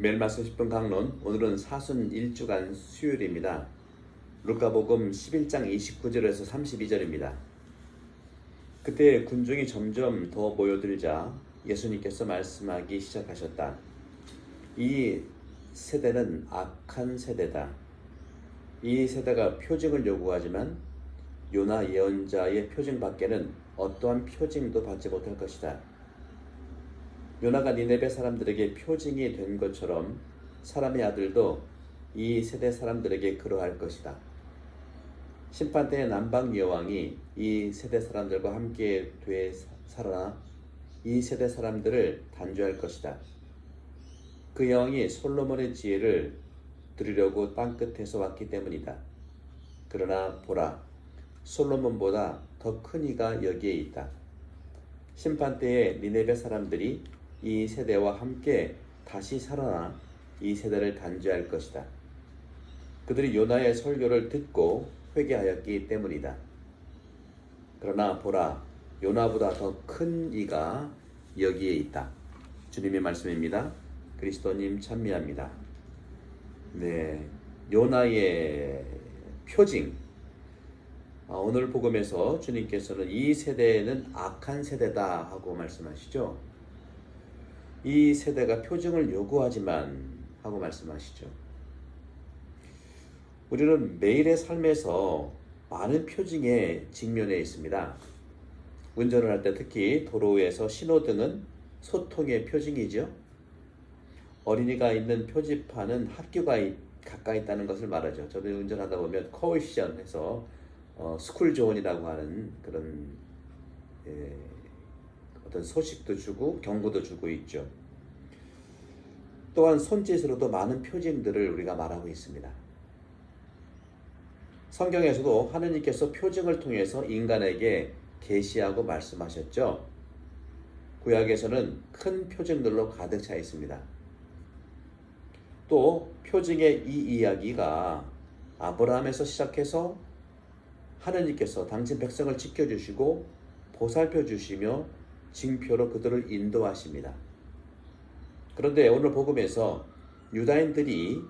매일 말씀 10분 강론, 오늘은 사순 1주간 수요일입니다. 루카복음 11장 29절에서 32절입니다. 그때 군중이 점점 더 모여들자 예수님께서 말씀하기 시작하셨다. 이 세대는 악한 세대다. 이 세대가 표징을 요구하지만 요나 예언자의 표징 밖에는 어떠한 표징도 받지 못할 것이다. 요나가 니네베 사람들에게 표징이 된 것처럼 사람의 아들도 이 세대 사람들에게 그러할 것이다. 심판 때에 남방 여왕이 이 세대 사람들과 함께 살아나 이 세대 사람들을 단죄할 것이다. 그 여왕이 솔로몬의 지혜를 들으려고 땅끝에서 왔기 때문이다. 그러나 보라, 솔로몬보다 더 큰 이가 여기에 있다. 심판 때에 니네베 사람들이 이 세대와 함께 다시 살아나 이 세대를 단죄할 것이다. 그들이 요나의 설교를 듣고 회개하였기 때문이다. 그러나 보라, 요나보다 더 큰 이가 여기에 있다. 주님의 말씀입니다. 그리스도님 찬미합니다. 네, 요나의 표징. 오늘 복음에서 주님께서는 이 세대는 악한 세대다 하고 말씀하시죠. 이 세대가 표징을 요구하지만 하고 말씀하시죠. 우리는 매일의 삶에서 많은 표징에 직면해 있습니다. 운전을 할 때 특히 도로에서 신호등은 소통의 표징이죠. 어린이가 있는 표지판은 학교가 가까이 있다는 것을 말하죠. 저도 운전하다 보면 코이션 해서 스쿨 존이라고 하는 그런 어떤 소식도 주고 경고도 주고 있죠. 또한 손짓으로도 많은 표징들을 우리가 말하고 있습니다. 성경에서도 하느님께서 표징을 통해서 인간에게 계시하고 말씀하셨죠. 구약에서는 큰 표징들로 가득 차 있습니다. 또 표징의 이 이야기가 아브라함에서 시작해서 하느님께서 당신 백성을 지켜주시고 보살펴 주시며 징표로 그들을 인도하십니다. 그런데 오늘 복음에서 유다인들이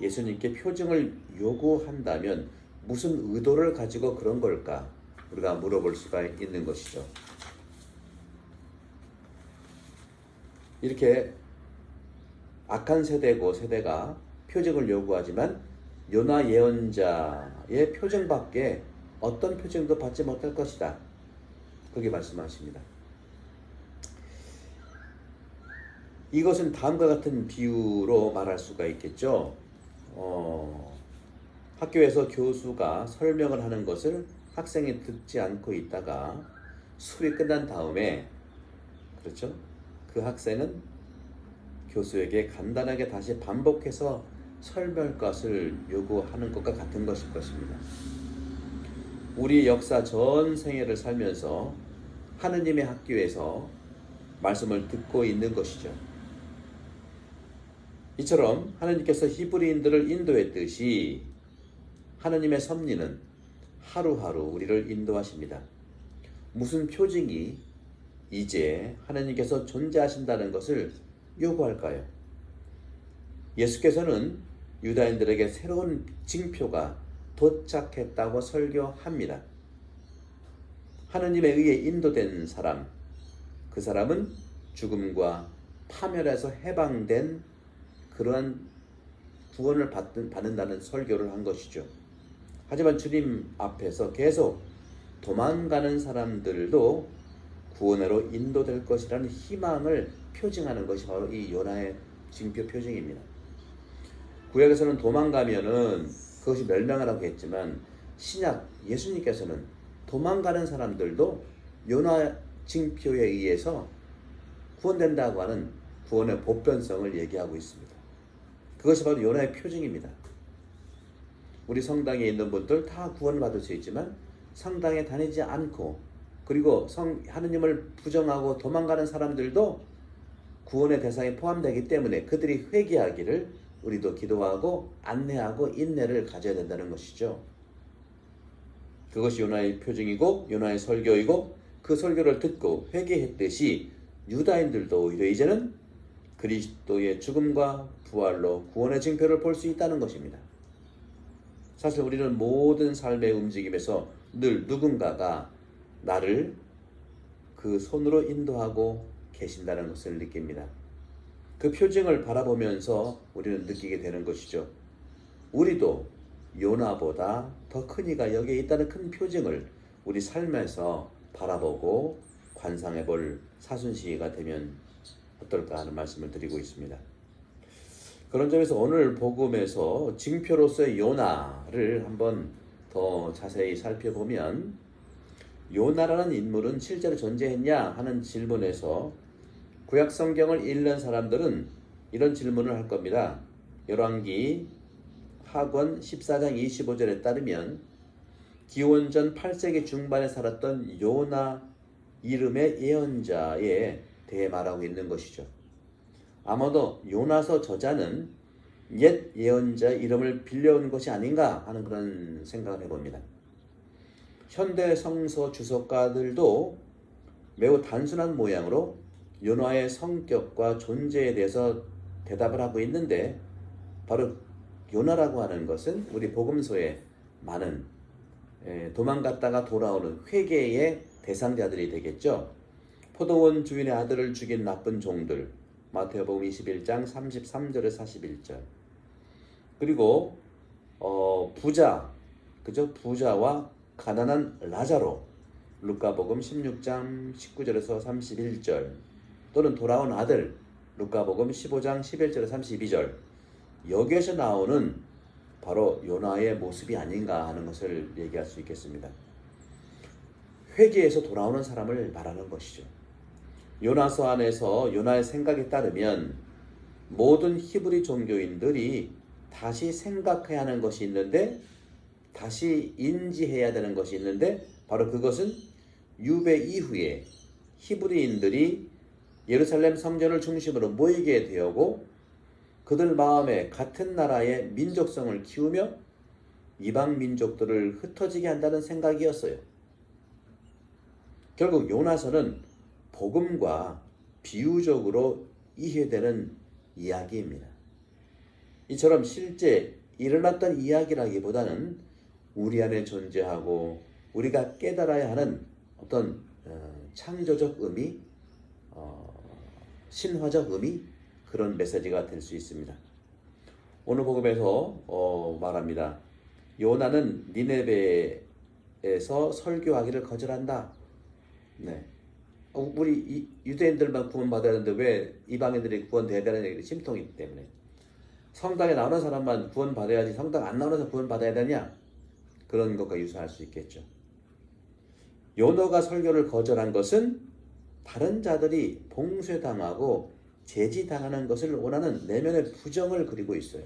예수님께 표징을 요구한다면 무슨 의도를 가지고 그런 걸까? 우리가 물어볼 수가 있는 것이죠. 이렇게 악한 세대가 표징을 요구하지만 요나 예언자의 표징밖에 어떤 표징도 받지 못할 것이다. 그렇게 말씀하십니다. 이것은 다음과 같은 비유로 말할 수가 있겠죠. 학교에서 교수가 설명을 하는 것을 학생이 듣지 않고 있다가 수업이 끝난 다음에 그렇죠? 그 학생은 교수에게 간단하게 다시 반복해서 설명할 것을 요구하는 것과 같은 것일 것입니다. 우리 역사 전 생애를 살면서 하느님의 학교에서 말씀을 듣고 있는 것이죠. 이처럼 하느님께서 히브리인들을 인도했듯이 하느님의 섭리는 하루하루 우리를 인도하십니다. 무슨 표징이 이제 하느님께서 존재하신다는 것을 요구할까요? 예수께서는 유다인들에게 새로운 징표가 도착했다고 설교합니다. 하느님에 의해 인도된 사람, 그 사람은 죽음과 파멸에서 해방된 그러한 구원을 받는다는 설교를 한 것이죠. 하지만 주님 앞에서 계속 도망가는 사람들도 구원으로 인도될 것이라는 희망을 표징하는 것이 바로 이 요나의 징표 표징입니다. 구약에서는 도망가면은 그것이 멸망이라고 했지만 신약 예수님께서는 도망가는 사람들도 요나 징표에 의해서 구원된다고 하는 구원의 보편성을 얘기하고 있습니다. 그것이 바로 요나의 표징입니다. 우리 성당에 있는 분들 다 구원을 받을 수 있지만 성당에 다니지 않고 그리고 하느님을 부정하고 도망가는 사람들도 구원의 대상에 포함되기 때문에 그들이 회개하기를 우리도 기도하고 안내하고 인내를 가져야 된다는 것이죠. 그것이 요나의 표징이고 요나의 설교이고 그 설교를 듣고 회개했듯이 유다인들도 오히려 이제는 그리스도의 죽음과 부활로 구원의 징표를 볼 수 있다는 것입니다. 사실 우리는 모든 삶의 움직임에서 늘 누군가가 나를 그 손으로 인도하고 계신다는 것을 느낍니다. 그 표징을 바라보면서 우리는 느끼게 되는 것이죠. 우리도 요나보다 더 큰 이가 여기에 있다는 큰 표징을 우리 삶에서 바라보고 관상해 볼 사순시가 되면 어떨까 하는 말씀을 드리고 있습니다. 그런 점에서 오늘 복음에서 징표로서의 요나를 한번 더 자세히 살펴보면, 요나라는 인물은 실제로 존재했냐 하는 질문에서 구약 성경을 읽는 사람들은 이런 질문을 할 겁니다. 열왕기 하권 14장 25절에 따르면 기원전 8세기 중반에 살았던 요나 이름의 예언자에 대해 말하고 있는 것이죠. 아마도 요나서 저자는 옛 예언자 이름을 빌려온 것이 아닌가 하는 그런 생각을 해봅니다. 현대 성서 주석가들도 매우 단순한 모양으로 요나의 성격과 존재에 대해서 대답을 하고 있는데, 바로 요나라고 하는 것은 우리 복음서에 많은 도망갔다가 돌아오는 회개의 대상자들이 되겠죠. 포도원 주인의 아들을 죽인 나쁜 종들, 마태복음 21장 33절에 41절. 그리고 부자와 가난한 라자로, 루카복음 16장 19절에서 31절. 또는 돌아온 아들, 루카복음 15장 11절에서 32절. 여기에서 나오는 바로 요나의 모습이 아닌가 하는 것을 얘기할 수 있겠습니다. 회개에서 돌아오는 사람을 말하는 것이죠. 요나서 안에서 요나의 생각에 따르면 모든 히브리 종교인들이 다시 생각해야 하는 것이 있는데, 다시 인지해야 되는 것이 있는데, 바로 그것은 유배 이후에 히브리인들이 예루살렘 성전을 중심으로 모이게 되었고, 그들 마음에 같은 나라의 민족성을 키우며 이방 민족들을 흩어지게 한다는 생각이었어요. 결국 요나서는 복음과 비유적으로 이해되는 이야기입니다. 이처럼 실제 일어났던 이야기라기보다는 우리 안에 존재하고 우리가 깨달아야 하는 어떤 창조적 의미, 신화적 의미, 그런 메시지가 될 수 있습니다. 오늘 복음에서 말합니다. 요나는 니네베에서 설교하기를 거절한다. 네. 우리 유대인들만 구원받아야 하는데 왜 이방인들이 구원돼야 되는 얘기를 심통이기 때문에, 성당에 나오는 사람만 구원받아야지 성당 안 나오는 사람 구원받아야 되냐, 그런 것과 유사할 수 있겠죠. 요나가 설교를 거절한 것은 다른 자들이 봉쇄당하고 제지당하는 것을 원하는 내면의 부정을 그리고 있어요.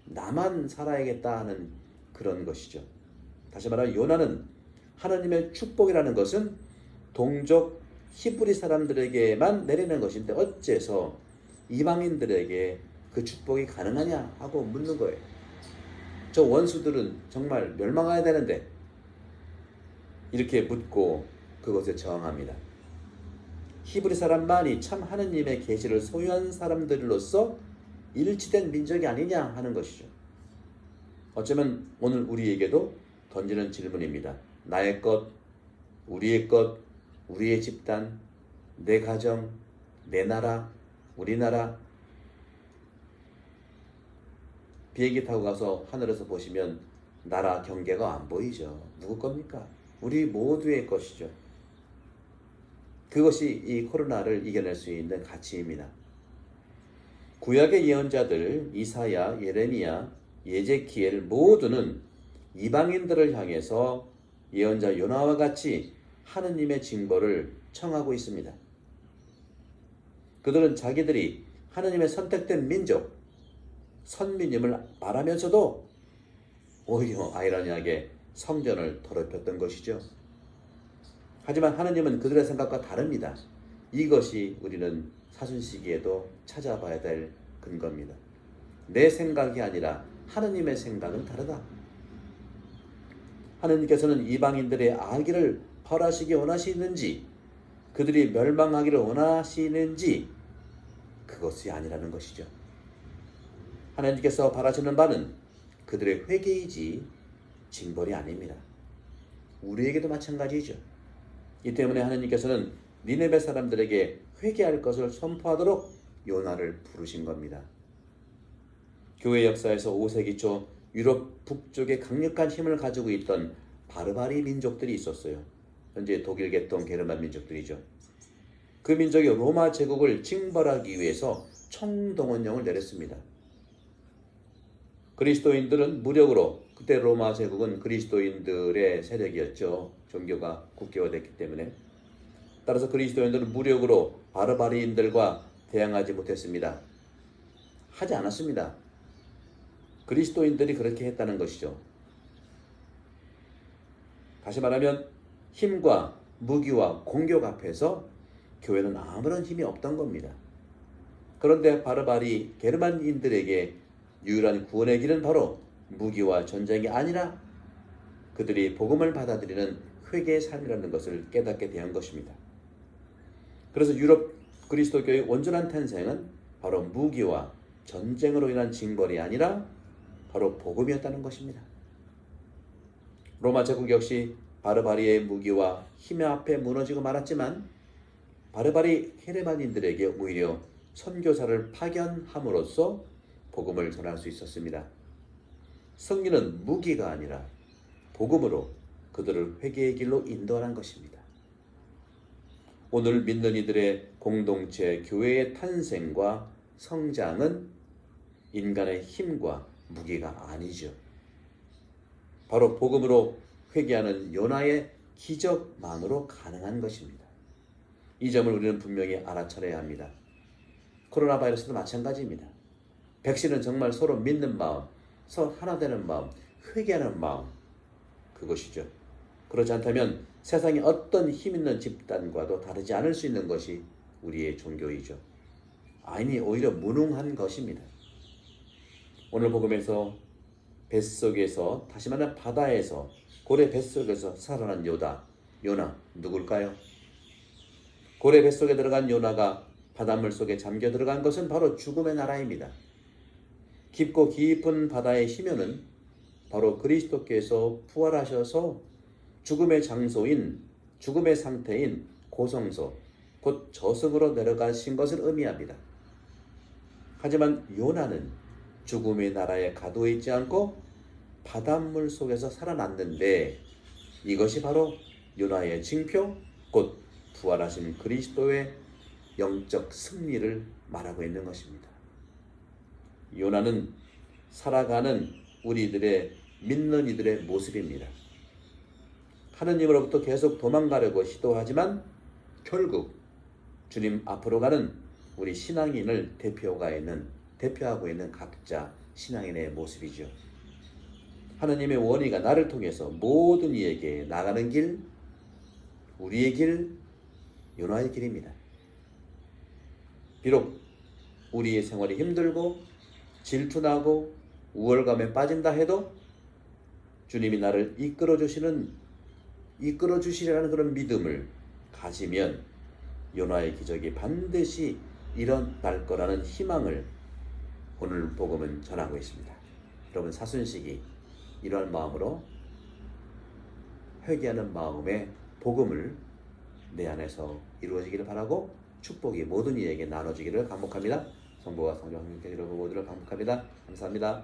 나만 살아야겠다 하는 그런 것이죠. 다시 말하면 요나는 하나님의 축복이라는 것은 동족 히브리 사람들에게만 내리는 것인데 어째서 이방인들에게 그 축복이 가능하냐 하고 묻는 거예요. 저 원수들은 정말 멸망해야 되는데, 이렇게 묻고 그것에 저항합니다. 히브리 사람만이 참 하느님의 계시를 소유한 사람들로서 일치된 민족이 아니냐 하는 것이죠. 어쩌면 오늘 우리에게도 던지는 질문입니다. 나의 것, 우리의 것, 우리의 집단, 내 가정, 내 나라, 우리나라. 비행기 타고 가서 하늘에서 보시면 나라 경계가 안 보이죠. 누구 겁니까? 우리 모두의 것이죠. 그것이 이 코로나를 이겨낼 수 있는 가치입니다. 구약의 예언자들 이사야, 예레미야, 예제키엘 모두는 이방인들을 향해서 예언자 요나와 같이 하느님의 징벌을 청하고 있습니다. 그들은 자기들이 하느님의 선택된 민족, 선민임을 말하면서도 오히려 아이러니하게 성전을 더럽혔던 것이죠. 하지만 하느님은 그들의 생각과 다릅니다. 이것이 우리는 사순시기에도 찾아봐야 될 근거입니다. 내 생각이 아니라 하느님의 생각은 다르다. 하느님께서는 이방인들의 악의를 벌하시기 원하시는지, 그들이 멸망하기를 원하시는지, 그것이 아니라는 것이죠. 하나님께서 바라시는 바는 그들의 회개이지 징벌이 아닙니다. 우리에게도 마찬가지죠. 이 때문에 하나님께서는 니네베 사람들에게 회개할 것을 선포하도록 요나를 부르신 겁니다. 교회 역사에서 5세기 초 유럽 북쪽에 강력한 힘을 가지고 있던 바르바리 민족들이 있었어요. 현재 독일 계통 게르만 민족들이죠. 그 민족이 로마 제국을 징벌하기 위해서 총동원령을 내렸습니다. 그리스도인들은 무력으로, 그때 로마 제국은 그리스도인들의 세력이었죠. 종교가 국교화됐기 때문에. 따라서 그리스도인들은 무력으로 바르바리인들과 대항하지 못했습니다. 하지 않았습니다. 그리스도인들이 그렇게 했다는 것이죠. 다시 말하면 힘과 무기와 공격 앞에서 교회는 아무런 힘이 없던 겁니다. 그런데 바르바리 게르만인들에게 유일한 구원의 길은 바로 무기와 전쟁이 아니라 그들이 복음을 받아들이는 회개의 삶이라는 것을 깨닫게 된 것입니다. 그래서 유럽 그리스도교의 온전한 탄생은 바로 무기와 전쟁으로 인한 징벌이 아니라 바로 복음이었다는 것입니다. 로마 제국 역시 바르바리의 무기와 힘 앞에 무너지고 말았지만 바르바리 게르만인들에게 오히려 선교사를 파견함으로써 복음을 전할 수 있었습니다. 승리는 무기가 아니라 복음으로 그들을 회개의 길로 인도하는 것입니다. 오늘 믿는 이들의 공동체 교회의 탄생과 성장은 인간의 힘과 무기가 아니죠. 바로 복음으로 회개하는 요나의 기적만으로 가능한 것입니다. 이 점을 우리는 분명히 알아차려야 합니다. 코로나 바이러스도 마찬가지입니다. 백신은 정말 서로 믿는 마음, 서로 하나 되는 마음, 회개하는 마음, 그것이죠. 그렇지 않다면 세상의 어떤 힘 있는 집단과도 다르지 않을 수 있는 것이 우리의 종교이죠. 아니, 오히려 무능한 것입니다. 오늘 복음에서 뱃속에서, 다시 말하면 바다에서, 고래 뱃속에서 살아난 요나 누굴까요? 고래 뱃속에 들어간 요나가 바닷물 속에 잠겨 들어간 것은 바로 죽음의 나라입니다. 깊고 깊은 바다의 심연은 바로 그리스도께서 부활하셔서 죽음의 장소인, 죽음의 상태인 고성소, 곧 저승으로 내려가신 것을 의미합니다. 하지만 요나는 죽음의 나라에 가두어 있지 않고 바닷물 속에서 살아났는데 이것이 바로 요나의 징표, 곧 부활하신 그리스도의 영적 승리를 말하고 있는 것입니다. 요나는 살아가는 우리들의 믿는 이들의 모습입니다. 하느님으로부터 계속 도망가려고 시도하지만 결국 주님 앞으로 가는 우리 신앙인을 대표하고 있는 각자 신앙인의 모습이죠. 하느님의 원의가 나를 통해서 모든 이에게 나가는 길, 우리의 길, 요나의 길입니다. 비록 우리의 생활이 힘들고 질투나고 우월감에 빠진다 해도 주님이 나를 이끌어 주시리라는 그런 믿음을 가지면 요나의 기적이 반드시 일어날 거라는 희망을 오늘 복음은 전하고 있습니다. 여러분, 사순식이 이러한 마음으로 회개하는 마음의 복음을 내 안에서 이루어지기를 바라고 축복이 모든 이에게 나눠지기를 간목합니다. 성부와 성령 하나님께 여러분 모두를 간목합니다. 감사합니다.